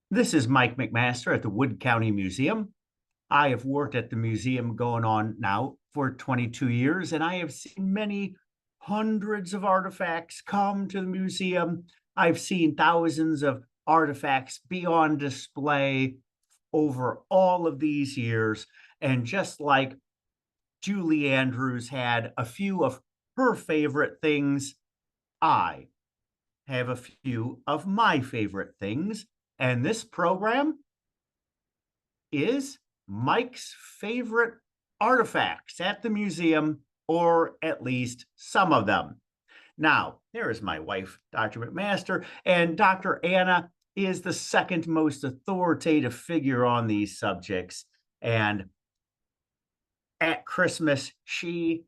This is Mike McMaster at the Wood County Museum. I have worked at the museum going on now for 22 years, and I have seen many hundreds of artifacts come to the museum. I've seen thousands of artifacts be on display over all of these years. And just like Julie Andrews had a few of her favorite things, I have a few of my favorite things. And this program is Mike's favorite artifacts at the museum, or at least some of them. Now, there is my wife, Dr. McMaster, and Dr. Anna is the second most authoritative figure on these subjects. And at Christmas, she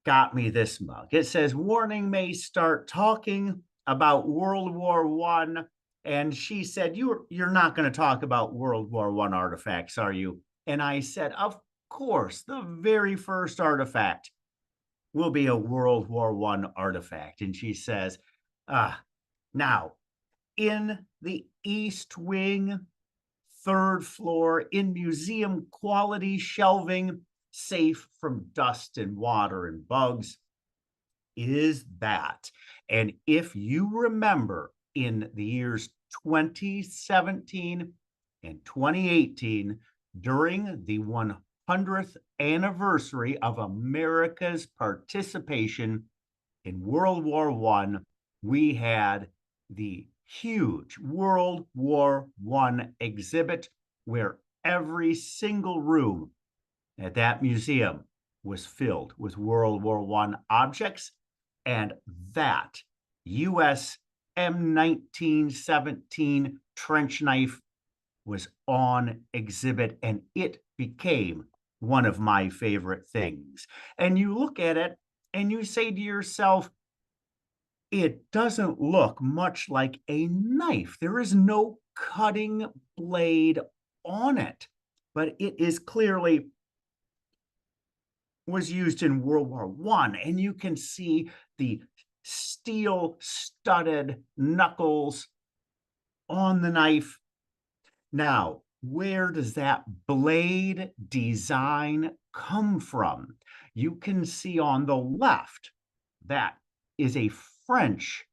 got me this mug. It says, "Warning may start talking about World War One." And she said, you're not going to talk about World War One artifacts, are you? And I said, of course, the very first artifact will be a World War One artifact. And she says, now in the East Wing, third floor, in museum quality shelving, safe from dust and water and bugs, is that. And if you remember, in the years 2017 and 2018, during the 100th anniversary of America's participation in World War One, we had the huge World War One exhibit where every single room at that museum was filled with World War One objects, and that U.S. M1917 trench knife was on exhibit, and it became one of my favorite things. And you look at it and you say to yourself, it doesn't look much like a knife. There is no cutting blade on it, but it is clearly was used in World War One, and you can see the steel studded knuckles on the knife. Now, where does that blade design come from? You can see on the left that is a French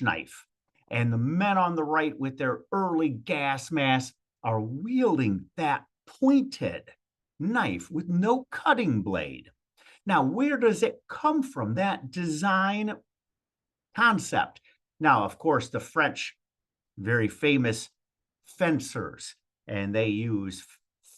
knife, and the men on the right with their early gas masks are wielding that pointed knife with no cutting blade. Now, where does it come from, that design concept? Now, of course, the French, very famous fencers, and they use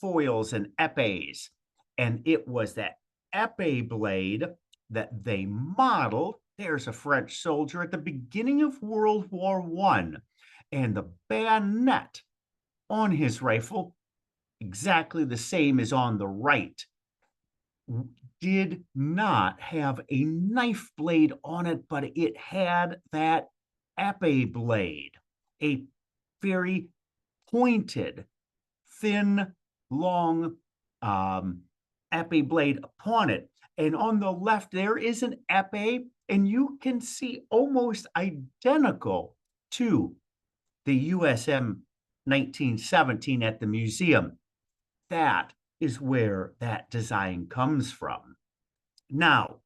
foils and épées. And it was that épée blade that they modeled. There's a French soldier at the beginning of World War One, and the bayonet on his rifle, exactly the same as on the right, did not have a knife blade on it, but it had that épée blade, a very pointed, thin, long épée blade upon it. And on the left, there is an épée, and you can see almost identical to the USM 1917 at the museum. That is where that design comes from. Now,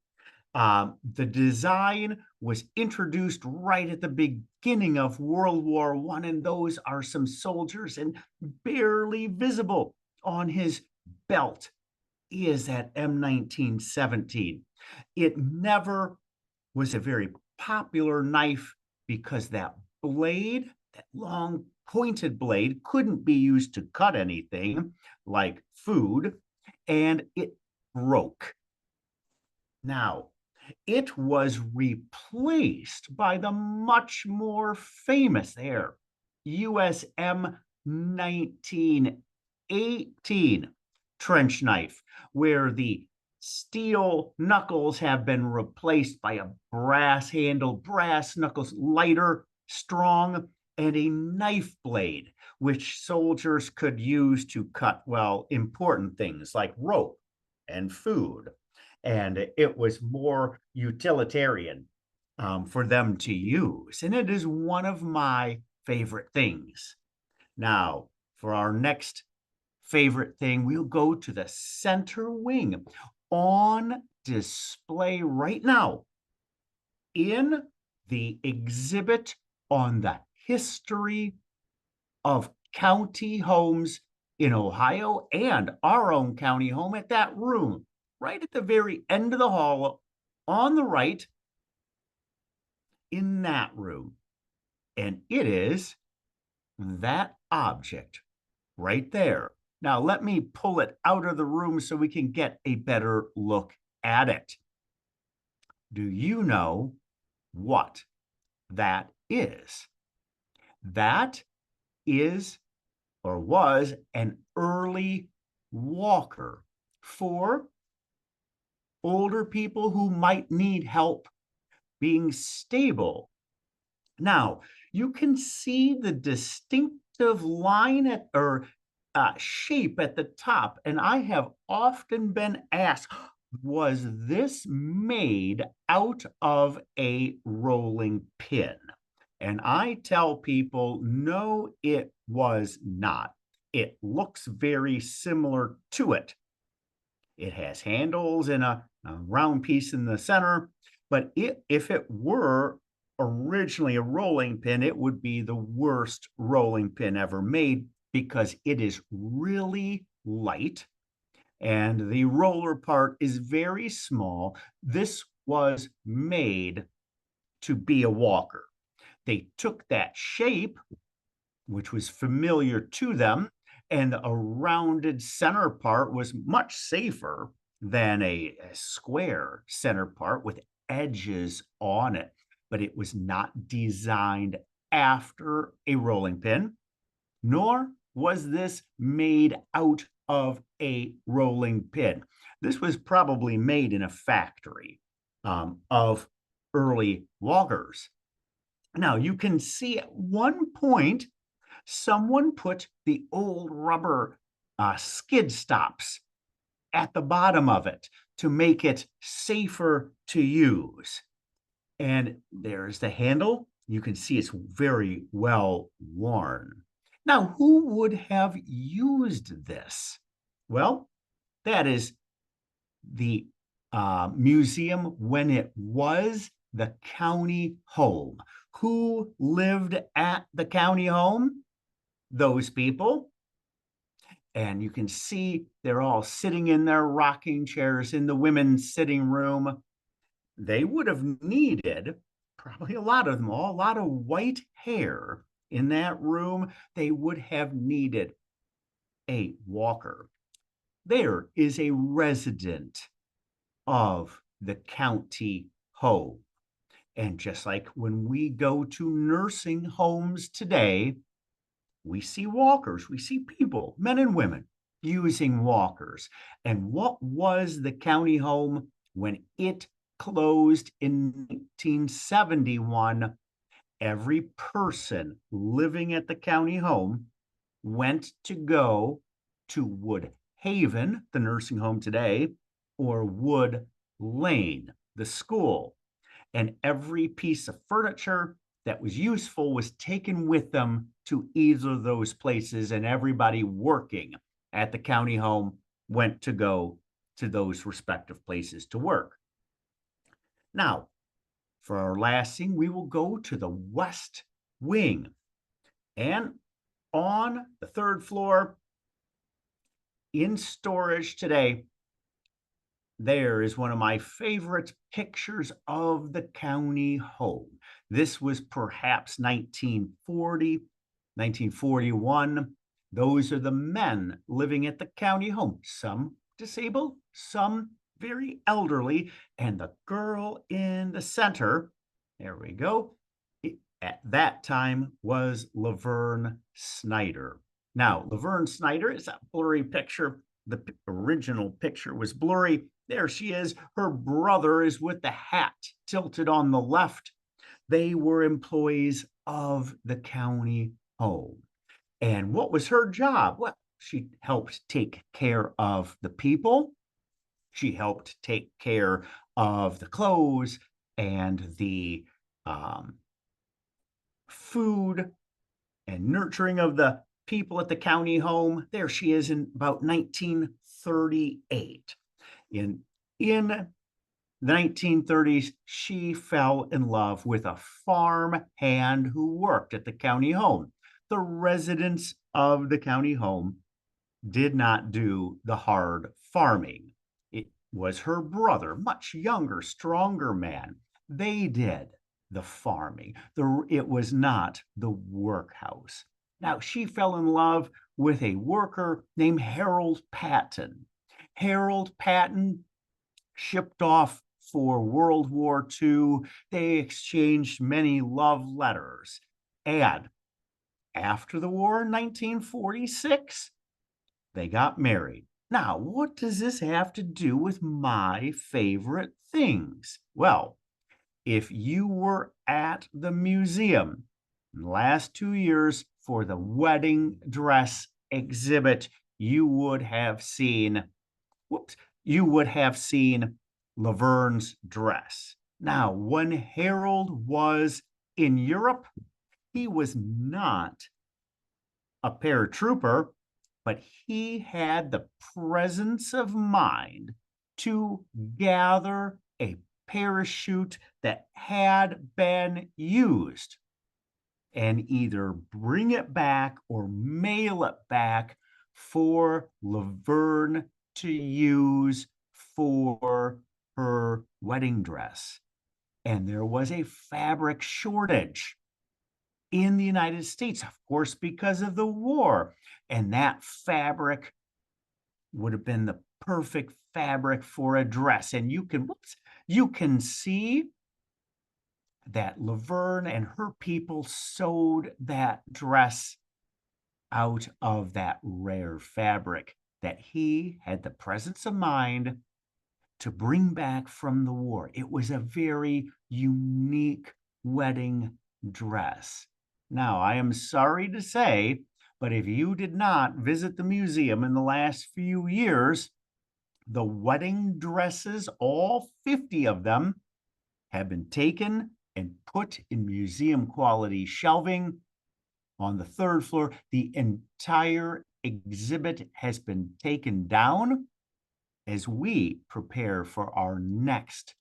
the design was introduced right at the beginning of World War One, and those are some soldiers, and barely visible on his belt is that M1917. It never was a very popular knife because that blade, that long pointed blade, couldn't be used to cut anything like food, and it broke. Now, it was replaced by the much more famous there, USM 1918 trench knife, where the steel knuckles have been replaced by a brass handle, brass knuckles, lighter, strong, and a knife blade, which soldiers could use to cut, well, important things like rope and food. And it was more utilitarian for them to use. And it is one of my favorite things. Now, for our next favorite thing, we'll go to the center wing. On display right now in the exhibit on the history of county homes in Ohio and our own county home at that room, right at the very end of the hall on the right in that room. And it is that object right there. Now, let me pull it out of the room so we can get a better look at it. Do you know what that is? That is or was an early walker for older people who might need help being stable. Now, you can see the distinctive line at, or shape at the top, and I have often been asked, was this made out of a rolling pin? And I tell people, no, it was not. It looks very similar to it. It has handles and a round piece in the center, but if it were originally a rolling pin, it would be the worst rolling pin ever made because it is really light and the roller part is very small. This was made to be a walker. They took that shape, which was familiar to them, and a rounded center part was much safer than a square center part with edges on it. But it was not designed after a rolling pin, nor was this made out of a rolling pin. This was probably made in a factory of early walkers. Now, you can see at one point, someone put the old rubber skid stops at the bottom of it to make it safer to use. And there's the handle. You can see it's very well worn. Now, who would have used this? Well, that is the museum when it was the county home. Who lived at the county home? Those people. And you can see they're all sitting in their rocking chairs in the women's sitting room. They would have needed, probably a lot of them, a lot of white hair in that room. They would have needed a walker. There is a resident of the county home. And just like when we go to nursing homes today, we see walkers, we see people, men and women, using walkers. And what was the county home when it closed in 1971? Every person living at the county home went to go to Woodhaven, the nursing home today, or Wood Lane, the school. And every piece of furniture that was useful was taken with them to either of those places, and everybody working at the county home went to go to those respective places to work. Now, for our last thing, we will go to the West Wing. And on the third floor, in storage today, there is one of my favorite pictures of the county home. This was perhaps 1940, 1941. Those are the men living at the county home, some disabled, some very elderly, and the girl in the center, there we go, at that time was Laverne Snyder. Now, Laverne Snyder is a blurry picture. The original picture was blurry. There she is. Her brother is with the hat tilted on the left. They were employees of the county home. And what was her job? Well, she helped take care of the people. She helped take care of the clothes and the food and nurturing of the people at the county home. There she is in about 1938. In the 1930s, she fell in love with a farm hand who worked at the county home. The residents of the county home did not do the hard farming. It was her brother, much younger, stronger man. They did the farming. It was not the workhouse. Now, she fell in love with a worker named Harold Patton. Harold Patton shipped off for World War II. They exchanged many love letters. And after the war in 1946, they got married. Now, what does this have to do with my favorite things? Well, if you were at the museum in the last 2 years for the wedding dress exhibit, you would have seen, you would have seen Laverne's dress. Now, when Harold was in Europe, he was not a paratrooper, but he had the presence of mind to gather a parachute that had been used and either bring it back or mail it back for Laverne to use for her wedding dress. And there was a fabric shortage in the United States, of course, because of the war. And that fabric would have been the perfect fabric for a dress. And you can see that Laverne and her people sewed that dress out of that rare fabric that he had the presence of mind to bring back from the war. It was a very unique wedding dress. Now, I am sorry to say, but if you did not visit the museum in the last few years, the wedding dresses, all 50 of them, have been taken and put in museum quality shelving on the third floor. The entire exhibit has been taken down as we prepare for our next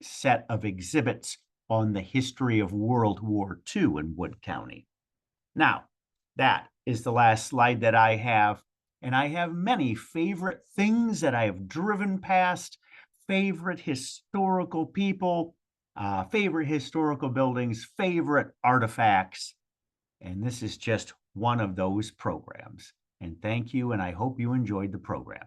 set of exhibits on the history of World War II in Wood County. Now, that is the last slide that I have, and I have many favorite things that I have driven past, favorite historical people, favorite historical buildings, favorite artifacts, and this is just one of those programs. And thank you, and I hope you enjoyed the program.